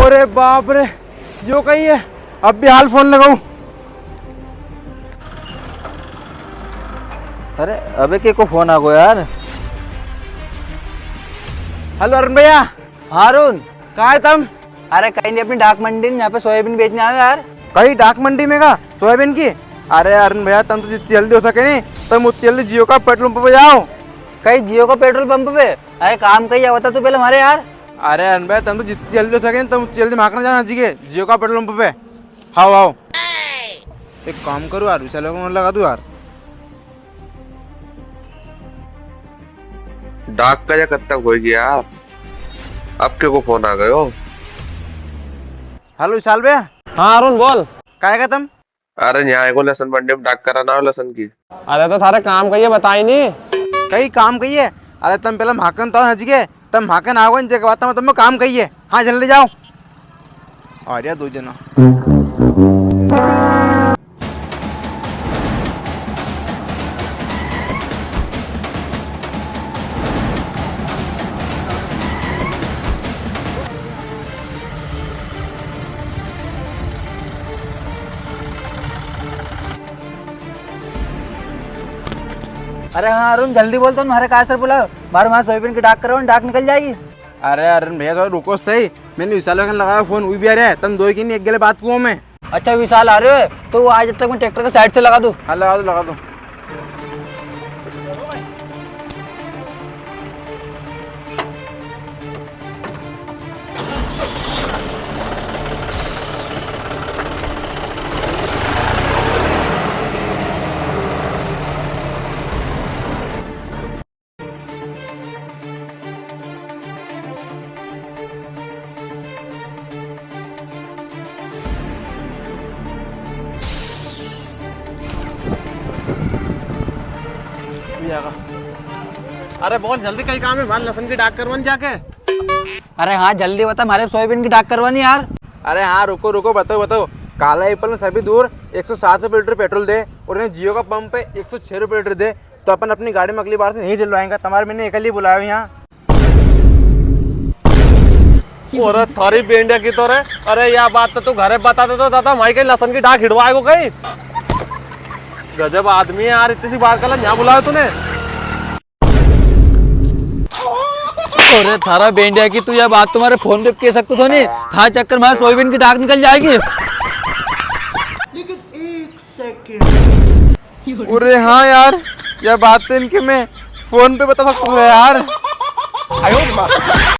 अरे बाप रे, जो कही है। अब भी हाल फोन लगाऊं। अरे अबे के को फोन आ गया यार। हेलो अरुण भैया। हाँ अरुण, कहाँ है तुम? अरे कहीं नहीं, अपनी डाक मंडी में यहाँ पे सोयाबीन बेचने आए यार। कहीं डाक मंडी में का सोयाबीन की? अरे अरुण भैया, तुम तो जितनी जल्दी हो सके नहीं तुम उतनी जल्दी जियो का पेट्रोल पंप पे जाओ। कहीं जियो का पेट्रोल पंप पे? अरे काम कहीं होता तू पहले हमारे यार। अरे अरुण भैया, तुम तो जितनी जल्दी हो सके नहीं तुम उतनी जल्दी भागना जाना चाहिए जियो का पेट्रोल पंप पे। आओ आओ। एक काम करो यार, विशाल को लगा दो यार। डाक का या कब तक होगी यार? अब के को फोन आ गयो। हेलो विशाल भैया। हाँ अरुण बोल। काय का तुम? अरे यहाँ एगो लसन मंडी में डाक कराना हो लसन की। अरे तो थारे काम कहिए बताई नहीं। कहीं काम कहिए? अरे तुम पहले भाकन तो हज गए, तुम भाकन आओ इन जगह बात में तुम काम कहिए। हाँ जल्दी जाओ। और यार दो जना। अरे हाँ अरुण, जल्दी बोल, तो तुम्हारे कार सर बुलाओ, बाहर वहाँ सोयाबीन की डाक करो, डाक निकल जाएगी। अरे अरुण भैया थोड़ा रुको सही, मैंने विशाल भैया लगाया फोन, हुई भी आ रहा है। तुम दो की नहीं एक गले बात को मैं। अच्छा विशाल आ रहे हो तो आज तक मैं ट्रैक्टर को साइड से लगा दूँ। हाँ लगा दो लगा दो। अरे बहुत जल्दी कहीं काम है, बाहर लहसुन की डाक करवाने जाके। अरे हाँ जल्दी बता, हमारे सोयाबीन की डाक करवानी यार। अरे हाँ रुको रुको, बताओ बताओ। काला एप्पल में सभी दूर 107 रुपये लीटर पेट्रोल दे और इन्हें जियो का पंप पे 106 रुपये लीटर दे, तो अपन अपनी गाड़ी में अगली बार से नहीं चलवाएंगे। तुम्हारे मैंने एक ही बुलाया यहाँ। और थारी बेंडिया की तो रे। अरे यह बात तो तू घरे बता दे तो दादा, माई कहीं लहसुन की डाक हिड़वाएगो कहीं। गजब आदमी है यार, इतनी सी बात कर यहाँ बुलाया तूने। अरे थारा बेंडिया की तू यह बात तुम्हारे फोन पे कह सकते तो नहीं था, चक्कर में सोयाबीन की डाक निकल जाएगी। अरे हाँ यार, यह बात तो इनके मैं फोन पे बता सकता हूँ यार।